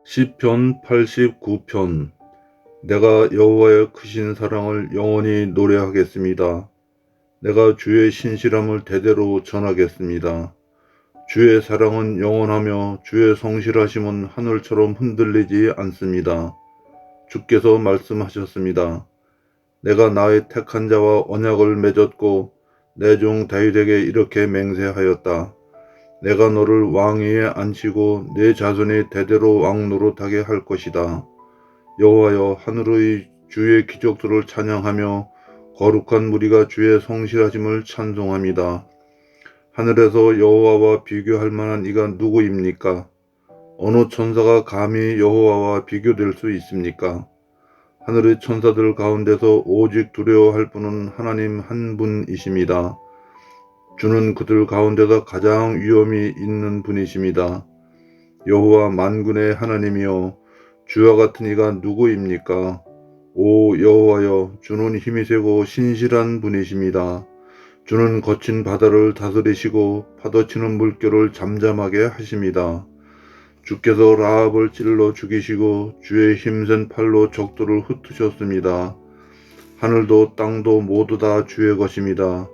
시편 89편. 내가 여호와의 크신 사랑을 영원히 노래하겠습니다. 내가 주의 신실함을 대대로 전하겠습니다. 주의 사랑은 영원하며 주의 성실하심은 하늘처럼 흔들리지 않습니다. 주께서 말씀하셨습니다. 내가 나의 택한 자와 언약을 맺었고 내 종 다윗에게 이렇게 맹세하였다. 내가 너를 왕위에 앉히고 내 자손이 대대로 왕 노릇하게 할 것이다. 여호와여, 하늘의 주의 기적들을 찬양하며 거룩한 무리가 주의 성실하심을 찬송합니다. 하늘에서 여호와와 비교할 만한 이가 누구입니까? 어느 천사가 감히 여호와와 비교될 수 있습니까? 하늘의 천사들 가운데서 오직 두려워할 분은 하나님 한 분이십니다. 주는 그들 가운데서 가장 위엄이 있는 분이십니다. 여호와 만군의 하나님이여, 주와 같은 이가 누구입니까? 오 여호와여, 주는 힘이 세고 신실한 분이십니다. 주는 거친 바다를 다스리시고 파도치는 물결을 잠잠하게 하십니다. 주께서 라합을 찔러 죽이시고 주의 힘센 팔로 적들을 흩으셨습니다. 하늘도 땅도 모두 다 주의 것입니다.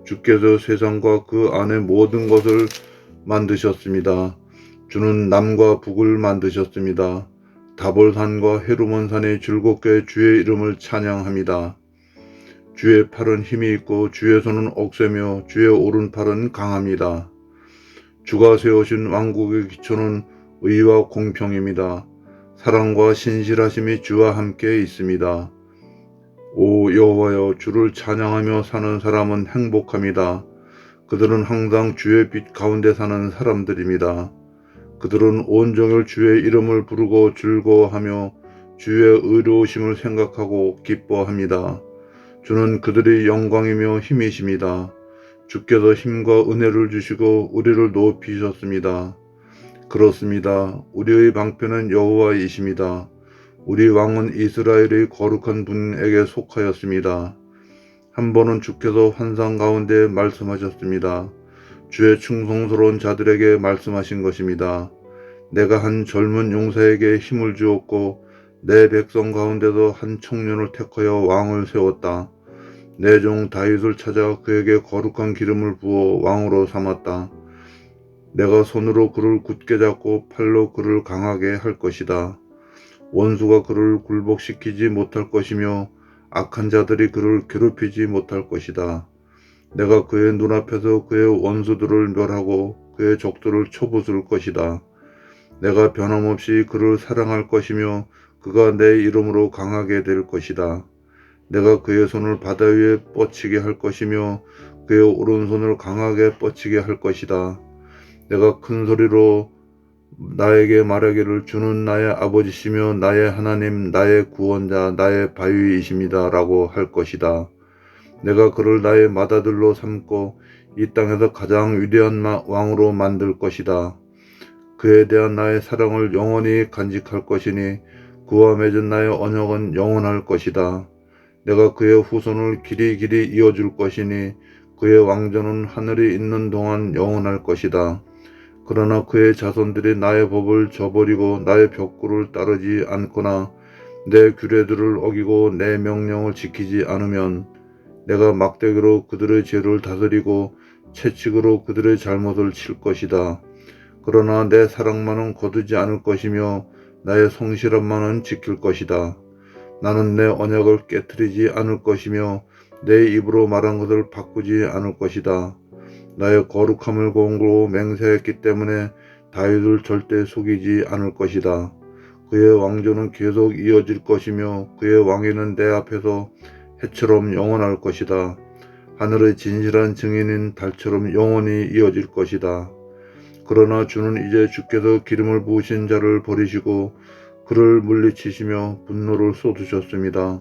주께서 세상과 그 안의 모든 것을 만드셨습니다. 주는 남과 북을 만드셨습니다. 다볼산과 헤르몬산이 즐겁게 주의 이름을 찬양합니다. 주의 팔은 힘이 있고 주의 손은 억세며 주의 오른팔은 강합니다. 주가 세우신 왕국의 기초는 의와 공평입니다. 사랑과 신실하심이 주와 함께 있습니다. 오 여호와여, 주를 찬양하며 사는 사람은 행복합니다. 그들은 항상 주의 빛 가운데 사는 사람들입니다. 그들은 온종일 주의 이름을 부르고 즐거워하며 주의 의로우심을 생각하고 기뻐합니다. 주는 그들의 영광이며 힘이십니다. 주께서 힘과 은혜를 주시고 우리를 높이셨습니다. 그렇습니다. 우리의 방편은 여호와이십니다. 우리 왕은 이스라엘의 거룩한 분에게 속하였습니다. 한 번은 주께서 환상 가운데 말씀하셨습니다. 주의 충성스러운 자들에게 말씀하신 것입니다. 내가 한 젊은 용사에게 힘을 주었고 내 백성 가운데서 한 청년을 택하여 왕을 세웠다. 내 종 다윗을 찾아 그에게 거룩한 기름을 부어 왕으로 삼았다. 내가 손으로 그를 굳게 잡고 팔로 그를 강하게 할 것이다. 원수가 그를 굴복시키지 못할 것이며 악한 자들이 그를 괴롭히지 못할 것이다. 내가 그의 눈앞에서 그의 원수들을 멸하고 그의 적들을 쳐부술 것이다. 내가 변함없이 그를 사랑할 것이며 그가 내 이름으로 강하게 될 것이다. 내가 그의 손을 바다 위에 뻗치게 할 것이며 그의 오른손을 강하게 뻗치게 할 것이다. 내가 큰 소리로 나에게 말하기를 주는 나의 아버지시며 나의 하나님, 나의 구원자, 나의 바위이십니다 라고 할 것이다. 내가 그를 나의 맏아들로 삼고 이 땅에서 가장 위대한 왕으로 만들 것이다. 그에 대한 나의 사랑을 영원히 간직할 것이니 그와 맺은 나의 언약은 영원할 것이다. 내가 그의 후손을 길이 이어줄 것이니 그의 왕조는 하늘에 있는 동안 영원할 것이다. 그러나 그의 자손들이 나의 법을 저버리고 나의 벽구를 따르지 않거나 내 규례들을 어기고 내 명령을 지키지 않으면 내가 막대기로 그들의 죄를 다스리고 채찍으로 그들의 잘못을 칠 것이다. 그러나 내 사랑만은 거두지 않을 것이며 나의 성실함만은 지킬 것이다. 나는 내 언약을 깨뜨리지 않을 것이며 내 입으로 말한 것을 바꾸지 않을 것이다. 나의 거룩함을 공으로 맹세했기 때문에 다윗을 절대 속이지 않을 것이다. 그의 왕조는 계속 이어질 것이며 그의 왕위는 내 앞에서 해처럼 영원할 것이다. 하늘의 진실한 증인인 달처럼 영원히 이어질 것이다. 그러나 주는 이제 주께서 기름을 부으신 자를 버리시고 그를 물리치시며 분노를 쏟으셨습니다.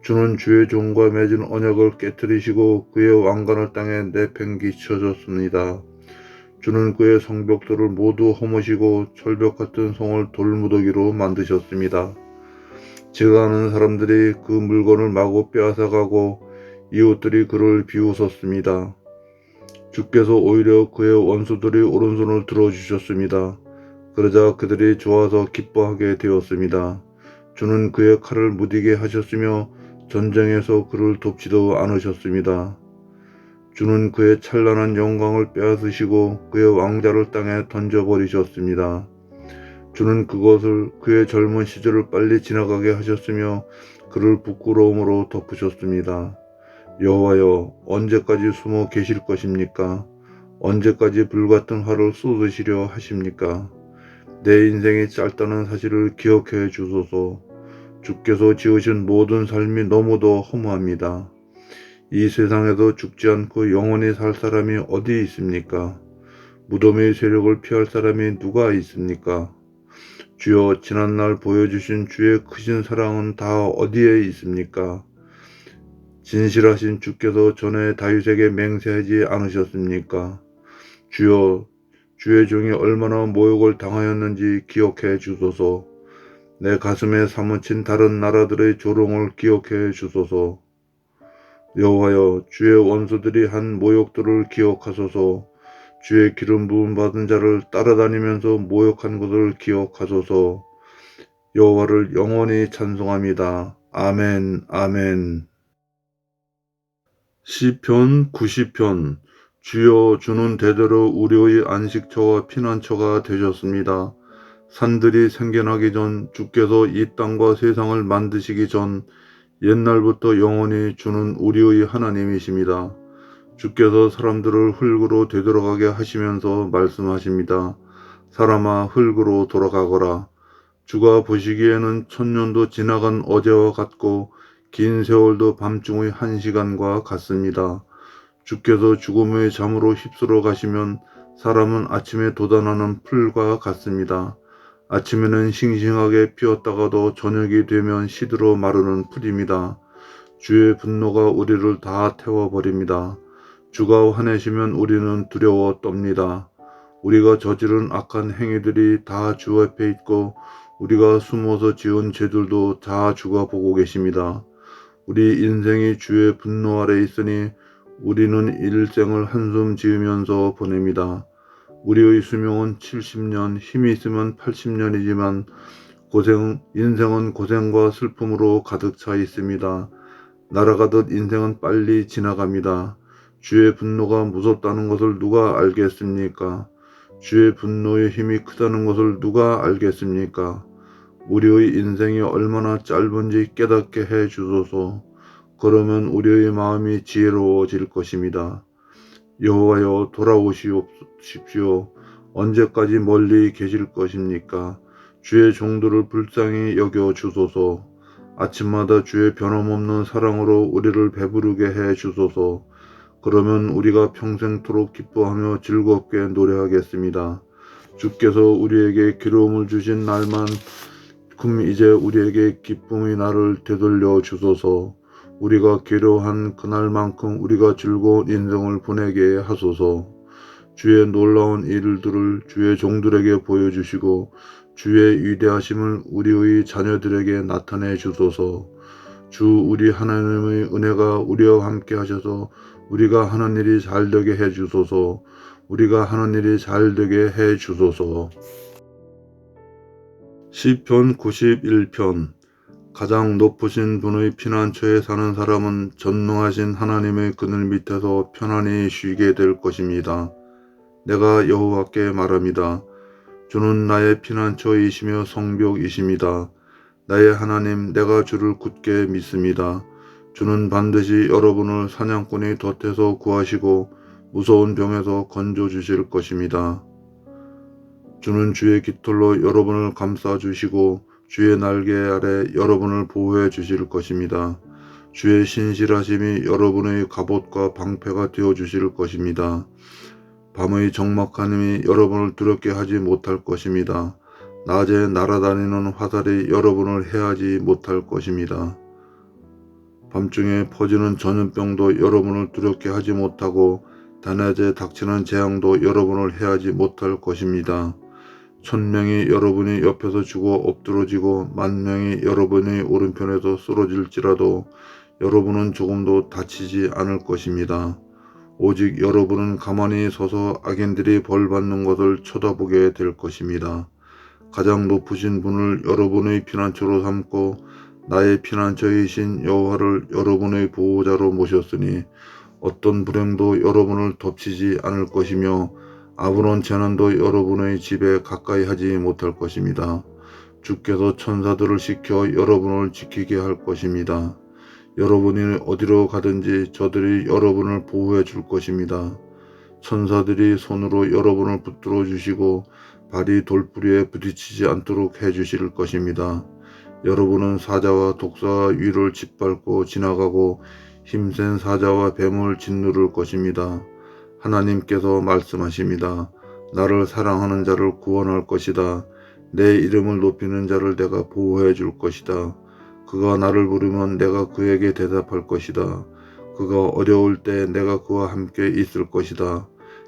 주는 주의 종과 맺은 언약을 깨뜨리시고 그의 왕관을 땅에 내팽기쳐줬습니다. 주는 그의 성벽들을 모두 허무시고 철벽 같은 성을 돌무더기로 만드셨습니다. 지나가는 사람들이 그 물건을 마구 빼앗아가고 이웃들이 그를 비웃었습니다. 주께서 오히려 그의 원수들의 오른손을 들어주셨습니다. 그러자 그들이 좋아서 기뻐하게 되었습니다. 주는 그의 칼을 무디게 하셨으며 전쟁에서 그를 돕지도 않으셨습니다. 주는 그의 찬란한 영광을 빼앗으시고 그의 왕자를 땅에 던져버리셨습니다. 주는 그것을 그의 젊은 시절을 빨리 지나가게 하셨으며 그를 부끄러움으로 덮으셨습니다. 여호와여, 언제까지 숨어 계실 것입니까? 언제까지 불같은 화를 쏟으시려 하십니까? 내 인생이 짧다는 사실을 기억해 주소서. 주께서 지으신 모든 삶이 너무도 허무합니다. 이 세상에서 죽지 않고 영원히 살 사람이 어디 있습니까? 무덤의 세력을 피할 사람이 누가 있습니까? 주여, 지난날 보여주신 주의 크신 사랑은 다 어디에 있습니까? 진실하신 주께서 전에 다윗에게 맹세하지 않으셨습니까? 주여, 주의 종이 얼마나 모욕을 당하였는지 기억해 주소서. 내 가슴에 사무친 다른 나라들의 조롱을 기억해 주소서. 여호와여, 주의 원수들이 한 모욕들을 기억하소서. 주의 기름 부음 받은 자를 따라다니면서 모욕한 것을 기억하소서. 여호와를 영원히 찬송합니다. 아멘, 아멘. 시편 90편. 주여, 주는 대대로 우리의 안식처와 피난처가 되셨습니다. 산들이 생겨나기 전, 주께서 이 땅과 세상을 만드시기 전 옛날부터 영원히 주는 우리의 하나님이십니다. 주께서 사람들을 흙으로 되돌아가게 하시면서 말씀하십니다. 사람아, 흙으로 돌아가거라. 주가 보시기에는 천년도 지나간 어제와 같고 긴 세월도 밤중의 1시간과 같습니다. 주께서 죽음의 잠으로 휩쓸어 가시면 사람은 아침에 돋아나는 풀과 같습니다. 아침에는 싱싱하게 피었다가도 저녁이 되면 시들어 마르는 풀입니다. 주의 분노가 우리를 다 태워버립니다. 주가 화내시면 우리는 두려워 떱니다. 우리가 저지른 악한 행위들이 다 주 앞에 있고 우리가 숨어서 지은 죄들도 다 주가 보고 계십니다. 우리 인생이 주의 분노 아래 있으니 우리는 일생을 한숨 지으면서 보냅니다. 우리의 수명은 70년, 힘이 있으면 80년이지만 인생은 고생과 슬픔으로 가득 차 있습니다. 날아가듯 인생은 빨리 지나갑니다. 주의 분노가 무섭다는 것을 누가 알겠습니까? 주의 분노의 힘이 크다는 것을 누가 알겠습니까? 우리의 인생이 얼마나 짧은지 깨닫게 해 주소서. 그러면 우리의 마음이 지혜로워질 것입니다. 여호와여, 돌아오십시오. 언제까지 멀리 계실 것입니까? 주의 종들을 불쌍히 여겨 주소서. 아침마다 주의 변함없는 사랑으로 우리를 배부르게 해 주소서. 그러면 우리가 평생토록 기뻐하며 즐겁게 노래하겠습니다. 주께서 우리에게 기름을 주신 날만큼 이제 우리에게 기쁨의 날을 되돌려 주소서. 우리가 괴로워한 그날만큼 우리가 즐거운 인생을 보내게 하소서. 주의 놀라운 일들을 주의 종들에게 보여주시고 주의 위대하심을 우리의 자녀들에게 나타내 주소서. 주 우리 하나님의 은혜가 우리와 함께 하셔서 우리가 하는 일이 잘되게 해 주소서. 우리가 하는 일이 잘되게 해 주소서. 시편 91편. 가장 높으신 분의 피난처에 사는 사람은 전능하신 하나님의 그늘 밑에서 편안히 쉬게 될 것입니다. 내가 여호와께 말합니다. 주는 나의 피난처이시며 성벽이십니다. 나의 하나님, 내가 주를 굳게 믿습니다. 주는 반드시 여러분을 사냥꾼의 덫에서 구하시고 무서운 병에서 건져주실 것입니다. 주는 주의 깃털로 여러분을 감싸주시고 주의 날개 아래 여러분을 보호해 주실 것입니다. 주의 신실하심이 여러분의 갑옷과 방패가 되어 주실 것입니다. 밤의 적막함이 여러분을 두렵게 하지 못할 것입니다. 낮에 날아다니는 화살이 여러분을 해하지 못할 것입니다. 밤중에 퍼지는 전염병도 여러분을 두렵게 하지 못하고 낮에 닥치는 재앙도 여러분을 해하지 못할 것입니다. 1000명이 여러분이 옆에서 죽어 엎드러지고 10,000명이 여러분의 오른편에서 쓰러질지라도 여러분은 조금도 다치지 않을 것입니다. 오직 여러분은 가만히 서서 악인들이 벌받는 것을 쳐다보게 될 것입니다. 가장 높으신 분을 여러분의 피난처로 삼고 나의 피난처이신 여호와를 여러분의 보호자로 모셨으니 어떤 불행도 여러분을 덮치지 않을 것이며 아무런 재난도 여러분의 집에 가까이 하지 못할 것입니다. 주께서 천사들을 시켜 여러분을 지키게 할 것입니다. 여러분이 어디로 가든지 저들이 여러분을 보호해 줄 것입니다. 천사들이 손으로 여러분을 붙들어 주시고 발이 돌부리에 부딪히지 않도록 해 주실 것입니다. 여러분은 사자와 독사와 위를 짓밟고 지나가고 힘센 사자와 뱀을 짓누를 것입니다. 하나님께서 말씀하십니다. 나를 사랑하는 자를 구원할 것이다. 내 이름을 높이는 자를 내가 보호해 줄 것이다. 그가 나를 부르면 내가 그에게 대답할 것이다. 그가 어려울 때 내가 그와 함께 있을 것이다.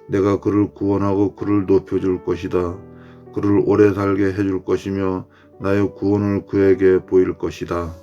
내가 그를 구원하고 그를 높여줄 것이다. 그를 오래 살게 해줄 것이며 나의 구원을 그에게 보일 것이다.